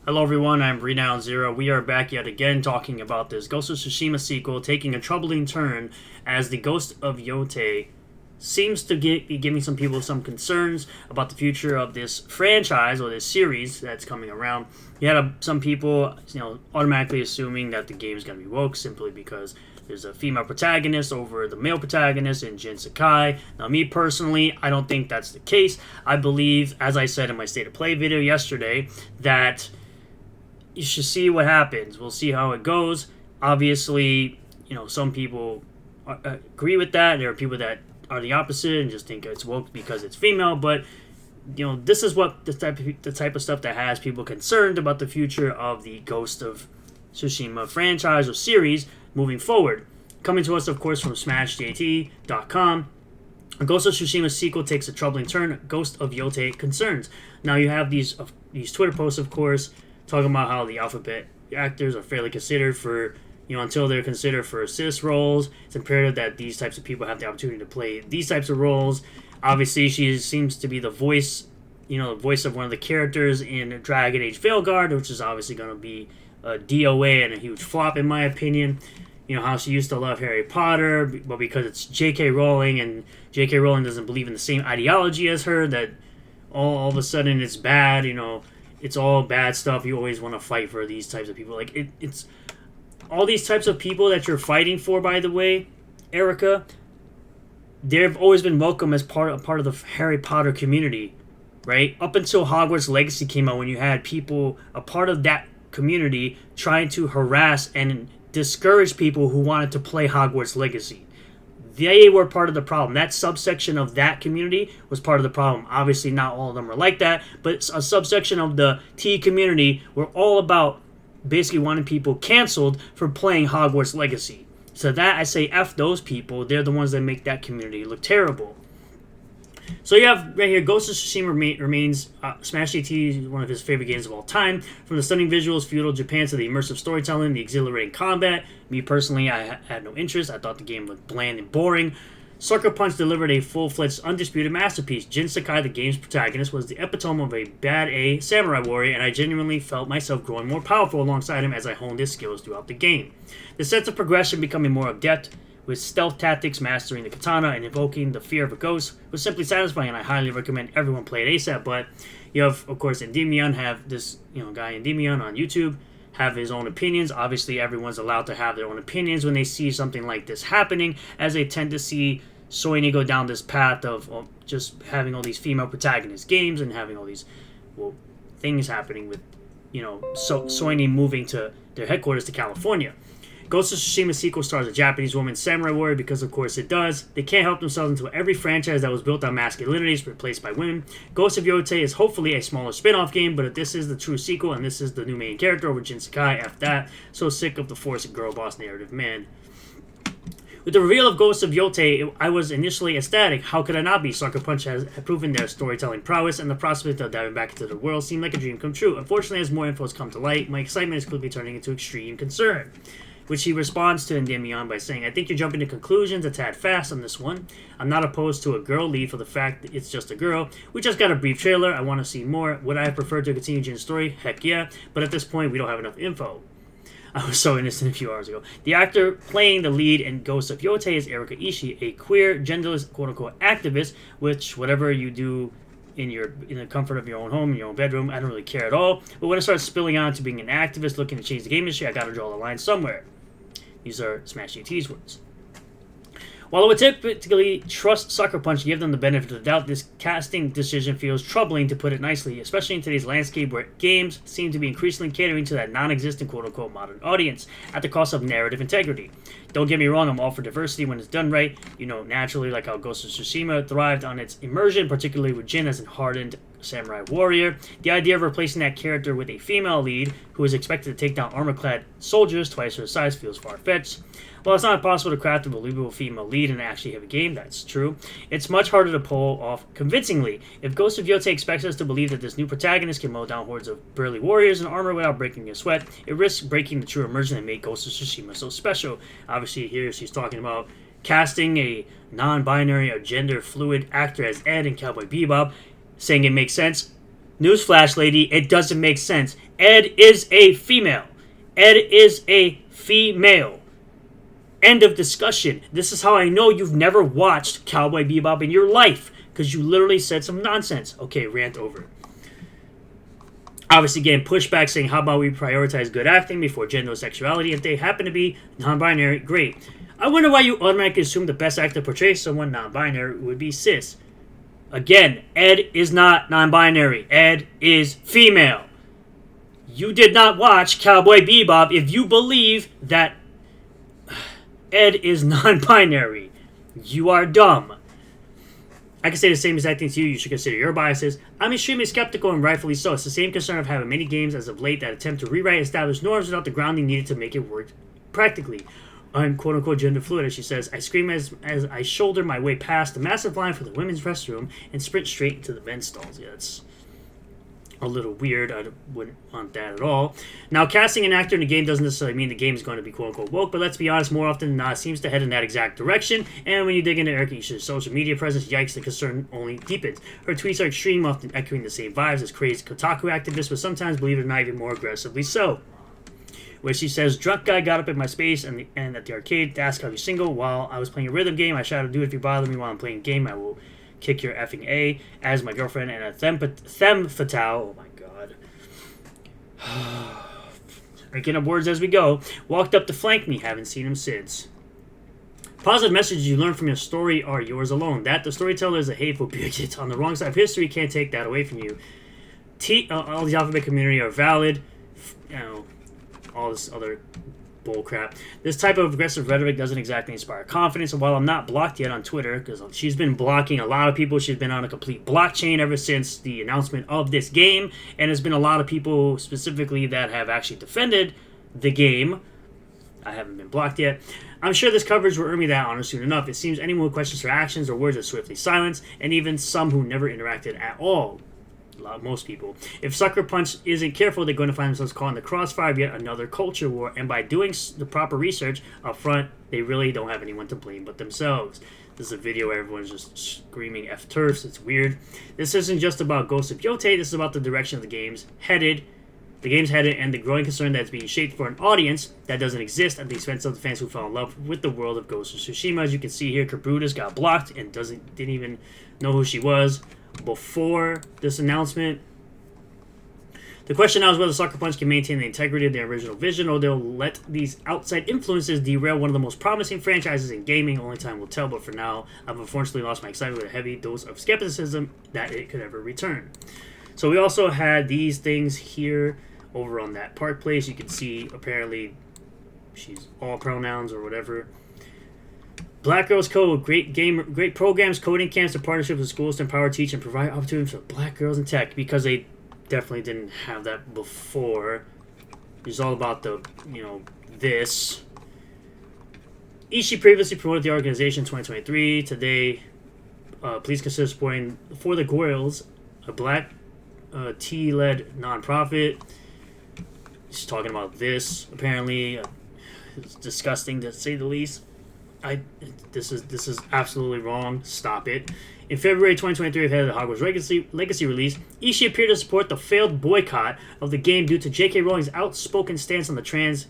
Hello everyone, I'm Renown Zero. We are back yet again talking about this Ghost of Tsushima sequel taking a troubling turn as the Ghost of Yotei seems to be giving some people some concerns about the future of this franchise or this series that's coming around. You had some people, automatically assuming that the game is going to be woke simply because there's a female protagonist over the male protagonist in Jin Sakai. Now, me personally, I don't think that's the case. I believe, as I said in my State of Play video yesterday, that you should see what happens. We'll see how it goes. Obviously, some people agree with that. There are people that are the opposite and just think it's woke because it's female. But this is what the type of stuff that has people concerned about the future of the Ghost of Tsushima franchise or series moving forward. Coming to us, of course, from SmashJT.com. A Ghost of Tsushima sequel takes a troubling turn. Ghost of Yotei concerns. Now you have these Twitter posts, of course, talking about how the alphabet actors are fairly considered for, until they're considered for assist roles. It's imperative that these types of people have the opportunity to play these types of roles. Obviously, she seems to be the voice, the voice of one of the characters in Dragon Age Veilguard, which is obviously going to be a DOA and a huge flop, in my opinion. How she used to love Harry Potter, but because it's J.K. Rowling, and J.K. Rowling doesn't believe in the same ideology as her, that all of a sudden it's bad, it's all bad stuff. You always want to fight for these types of people. It's all these types of people that you're fighting for, by the way, Erica, they've always been welcome as part of the Harry Potter community, right? Up until Hogwarts Legacy came out, when you had people, a part of that community, trying to harass and discourage people who wanted to play Hogwarts Legacy. They were part of the problem. That subsection of that community was part of the problem. Obviously, not all of them are like that, but a subsection of the T community were all about basically wanting people canceled for playing Hogwarts Legacy. So that, I say, F those people. They're the ones that make that community look terrible. So you have right here, Ghost of Tsushima remains Smash GT, one of his favorite games of all time. From the stunning visuals, feudal Japan, to the immersive storytelling, the exhilarating combat. Me personally, I had no interest. I thought the game looked bland and boring. Sucker Punch delivered a full-fledged, undisputed masterpiece. Jin Sakai, the game's protagonist, was the epitome of a bad-A samurai warrior, and I genuinely felt myself growing more powerful alongside him as I honed his skills throughout the game. The sense of progression becoming more adept, with stealth tactics, mastering the katana, and invoking the fear of a ghost, was simply satisfying, and I highly recommend everyone play it ASAP. But you have, of course, Endymion, have this guy Endymion on YouTube, have his own opinions. Obviously, everyone's allowed to have their own opinions when they see something like this happening, as they tend to see Soini go down this path of just having all these female protagonist games and having all these things happening with Soini moving to their headquarters to California. Ghost of Tsushima sequel stars a Japanese woman samurai warrior because, of course, it does. They can't help themselves until every franchise that was built on masculinity is replaced by women. Ghost of Yotei is hopefully a smaller spin-off game, but if this is the true sequel and this is the new main character over Jin Sakai, F that. So sick of the forced girl boss narrative, man. With the reveal of Ghost of Yotei, I was initially ecstatic. How could I not be? Sucker Punch has proven their storytelling prowess, and the prospect of diving back into the world seemed like a dream come true. Unfortunately, as more info has come to light, my excitement is quickly turning into extreme concern. Which he responds to Endymion by saying, I think you're jumping to conclusions a tad fast on this one. I'm not opposed to a girl lead for the fact that it's just a girl. We just got a brief trailer. I want to see more. Would I have preferred to continue Jin's story? Heck yeah. But at this point, we don't have enough info. I was so innocent a few hours ago. The actor playing the lead in Ghost of Yotei is Erika Ishii, a queer, genderless, quote-unquote activist, which whatever you do in the comfort of your own home, in your own bedroom, I don't really care at all. But when it starts spilling on to being an activist looking to change the game industry, I gotta draw the line somewhere. These are Smash GT's words. While I would typically trust Sucker Punch to give them the benefit of the doubt, this casting decision feels troubling, to put it nicely, especially in today's landscape where games seem to be increasingly catering to that non-existent quote-unquote modern audience at the cost of narrative integrity. Don't get me wrong, I'm all for diversity when it's done right. Naturally, like how Ghost of Tsushima thrived on its immersion, particularly with Jin as an hardened samurai warrior. The idea of replacing that character with a female lead who is expected to take down armor-clad soldiers twice her size feels far-fetched. While it's not possible to craft a believable female lead and actually have a game, that's true, it's much harder to pull off convincingly. If Ghost of Yotei expects us to believe that this new protagonist can mow down hordes of burly warriors in armor without breaking a sweat, it risks breaking the true immersion that made Ghost of Tsushima so special. Obviously, here she's talking about casting a non-binary or gender-fluid actor as Ed in Cowboy Bebop, saying it makes sense. Newsflash, lady, it doesn't make sense. Ed is a female. Ed is a female. End of discussion. This is how I know you've never watched Cowboy Bebop in your life, because you literally said some nonsense. Okay, rant over. Obviously getting pushback saying, how about we prioritize good acting before gender sexuality? If they happen to be non-binary, great. I wonder why you automatically assume the best actor to portray someone non-binary would be cis. Again, Ed is not non-binary. Ed is female. You did not watch Cowboy Bebop if you believe that Ed is non-binary. You are dumb. I can say the same exact thing to you. You should consider your biases. I'm extremely skeptical, and rightfully so. It's the same concern of having many games as of late that attempt to rewrite established norms without the grounding needed to make it work practically. I'm quote-unquote gender fluid, as she says. I scream as I shoulder my way past the massive line for the women's restroom and sprint straight into the men's stalls. Yeah, that's a little weird. I wouldn't want that at all. Now, casting an actor in a game doesn't necessarily mean the game is going to be quote-unquote woke, but let's be honest, more often than not, it seems to head in that exact direction. And when you dig into Erica Ishii's social media presence, yikes, the concern only deepens. Her tweets are extreme, often echoing the same vibes as crazy Kotaku activists, but sometimes, believe it or not, even more aggressively so. Where she says, drunk guy got up in my space and at the arcade to ask how you're single while I was playing a rhythm game. I shouted, dude, if you bother me while I'm playing a game, I will kick your effing A as my girlfriend and a femme fatale. Oh my god. Making up words as we go. Walked up to flank me. Haven't seen him since. Positive messages you learn from your story are yours alone. That the storyteller is a hateful bigot on the wrong side of history can't take that away from you. All the alphabet community are valid. You know, all this other bullcrap. This type of aggressive rhetoric doesn't exactly inspire confidence, and while I'm not blocked yet on Twitter, because she's been blocking a lot of people, she's been on a complete blockchain ever since the announcement of this game, and there's been a lot of people specifically that have actually defended the game. I haven't been blocked yet. I'm sure this coverage will earn me that honor soon enough. It seems anyone who questions her actions or words are swiftly silenced, and even some who never interacted at all. Most people. If Sucker Punch isn't careful, they're going to find themselves caught in the crossfire of yet another culture war, and by doing the proper research up front, they really don't have anyone to blame but themselves. This is a video where everyone's just screaming F-turfs. It's weird. This isn't just about Ghost of Yotei. This is about the direction of the game's headed, and the growing concern that it's being shaped for an audience that doesn't exist at the expense of the fans who fell in love with the world of Ghost of Tsushima. As you can see here, Kabrutus got blocked and didn't even know who she was before this announcement. The question now is whether Sucker Punch can maintain the integrity of their original vision, or they'll let these outside influences derail one of the most promising franchises in gaming. Only time will tell, but for now, I've unfortunately lost my excitement with a heavy dose of skepticism that it could ever return. So we also had these things here over on that park place. You can see, apparently, she's all pronouns or whatever. Black Girls Code, great programs, coding camps, and partnerships with schools to empower, teach, and provide opportunities for black girls in tech, because they definitely didn't have that before. It's all about the, this. Ishii previously promoted the organization in 2023. Today, please consider supporting For the Girls, a black T-led nonprofit. She's talking about this, apparently. It's disgusting, to say the least. This is absolutely wrong. Stop it. In February 2023, ahead of the Hogwarts Legacy release, Ishii appeared to support the failed boycott of the game due to J.K. Rowling's outspoken stance on the trans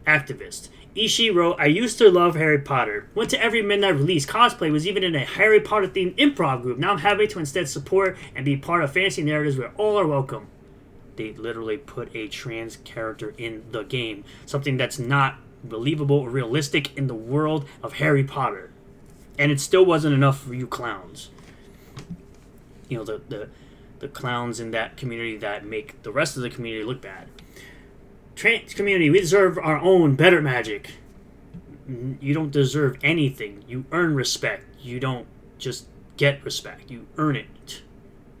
activist. Ishii wrote, I used to love Harry Potter. Went to every midnight release. Cosplay was even in a Harry Potter-themed improv group. Now I'm happy to instead support and be part of fantasy narratives where all are welcome. They literally put a trans character in the game. Something that's not believable or realistic in the world of Harry Potter. And it still wasn't enough for you clowns. The clowns in that community that make the rest of the community look bad. Trans community, we deserve our own better magic. You don't deserve anything. You earn respect. You don't just get respect. You earn it.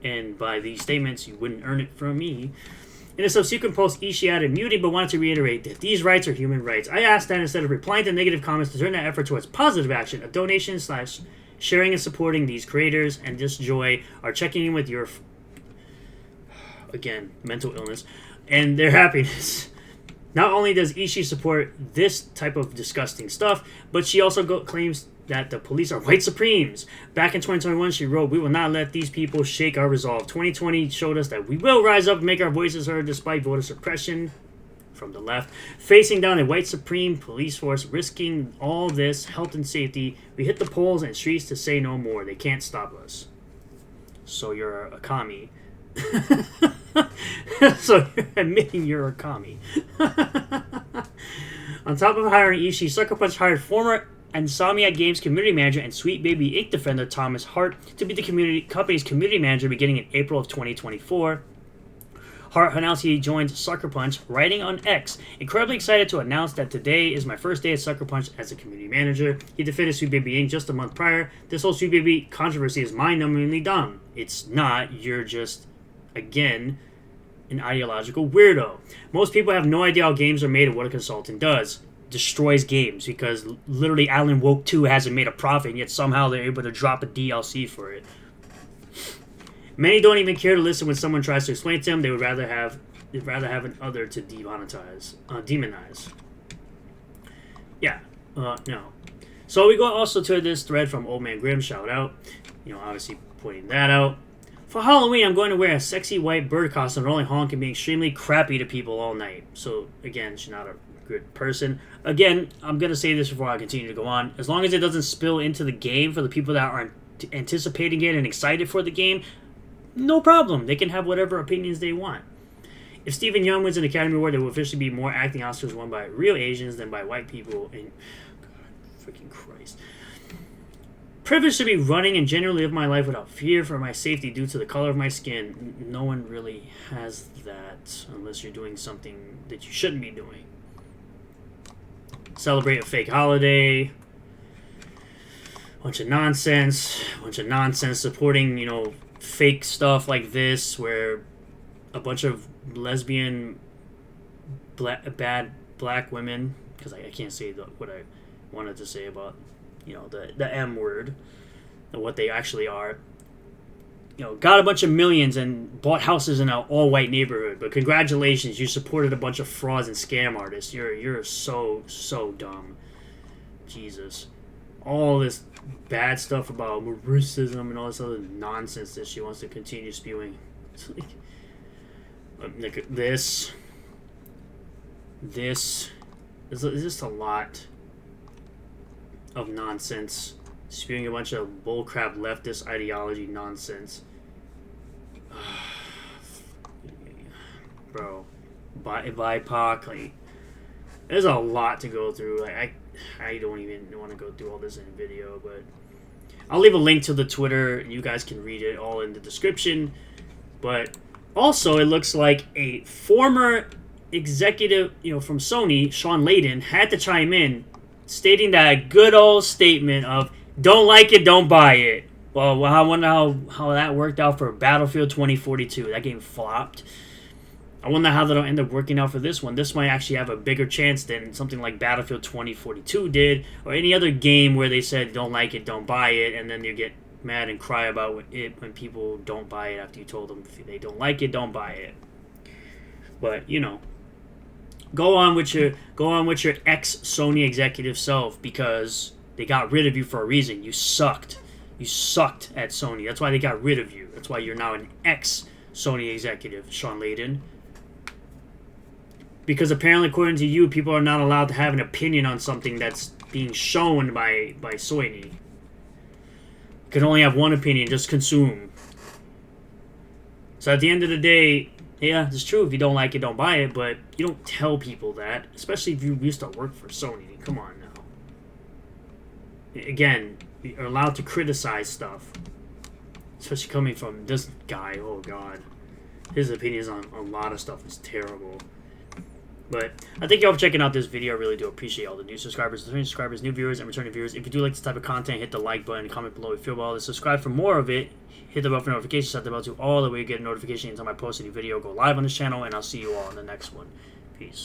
And by these statements, you wouldn't earn it from me. In a subsequent post, Ishii added muting, but wanted to reiterate that these rights are human rights. I asked that instead of replying to negative comments to turn that effort towards positive action, a donation / sharing and supporting these creators and this joy are checking in with your, again, mental illness and their happiness. Not only does Ishii support this type of disgusting stuff, but she also claims that the police are white supremes. Back in 2021, she wrote, "We will not let these people shake our resolve. 2020 showed us that we will rise up and make our voices heard despite voter suppression." From the left, facing down a white supreme police force, risking all this health and safety, we hit the polls and streets to say no more. They can't stop us. So you're a commie. So you're admitting you're a commie. On top of hiring Ishii, Sucker Punch hired former Insomniac Games community manager and Sweet Baby Inc. defender Thomas Hart to be the company's community manager beginning in April of 2024. Hart announced he joined Sucker Punch, writing on X, "Incredibly excited to announce that today is my first day at Sucker Punch as a community manager." He defended Sweet Baby Inc. just a month prior. "This whole Sweet Baby controversy is mind-numbingly dumb." It's not. You're just, again, an ideological weirdo. Most people have no idea how games are made or what a consultant does. Destroys games, because literally Alan Woke 2 hasn't made a profit, and yet somehow they're able to drop a DLC for it. Many don't even care to listen when someone tries to explain to them. They'd rather have an other to demonize. Yeah, no. So we go also to this thread from Old Man Grimm, shout out. Obviously pointing that out. "For Halloween, I'm going to wear a sexy white bird costume, rolling honk, and being extremely crappy to people all night." So again, she's not a good person. Again, I'm going to say this before I continue to go on. As long as it doesn't spill into the game for the people that are anticipating it and excited for the game, no problem. They can have whatever opinions they want. If Stephen Young wins an Academy Award, there will officially be more acting Oscars won by real Asians than by white people. And God, freaking Christ. "Privileged to be running and generally live my life without fear for my safety due to the color of my skin." No one really has that unless you're doing something that you shouldn't be doing. "Celebrate a fake holiday." Bunch of nonsense supporting, fake stuff like this where a bunch of lesbian bad black women, because I can't say what I wanted to say about the M word and what they actually are, got a bunch of millions and bought houses in an all-white neighborhood. But congratulations, you supported a bunch of frauds and scam artists. You're so dumb. Jesus. All this bad stuff about racism and all this other nonsense that she wants to continue spewing. It's like this is just a lot of nonsense, spewing a bunch of bullcrap leftist ideology nonsense. Bro, BIPOC, like, there's a lot to go through. Like, I don't even want to go through all this in a video, but I'll leave a link to the Twitter, and you guys can read it all in the description. But also, it looks like a former executive, from Sony, Sean Layden, had to chime in, stating that good old statement of "don't like it, don't buy it." Well, I wonder how that worked out for Battlefield 2042. That game flopped. I wonder how that'll end up working out for this one. This might actually have a bigger chance than something like Battlefield 2042 did, or any other game where they said "don't like it, don't buy it," and then you get mad and cry about it when people don't buy it after you told them if they don't like it, don't buy it. But go on with your ex Sony executive self, because they got rid of you for a reason. You sucked at Sony. That's why they got rid of you. That's why you're now an ex Sony executive, Sean Layden. Because apparently, according to you, people are not allowed to have an opinion on something that's being shown by Sony. You can only have one opinion, just consume. So at the end of the day, yeah, it's true. If you don't like it, don't buy it. But you don't tell people that, especially if you used to work for Sony. Come on now. Again, you're allowed to criticize stuff, especially coming from this guy. Oh God, his opinions on a lot of stuff is terrible. But I thank you all for checking out this video. I really do appreciate all the new subscribers, returning subscribers, new viewers, and returning viewers. If you do like this type of content, hit the like button, comment below if you feel well. Subscribe for more of it. Hit the bell for notifications, set the bell to all, that way you get a notification anytime I post a new video, go live on this channel, and I'll see you all in the next one. Peace.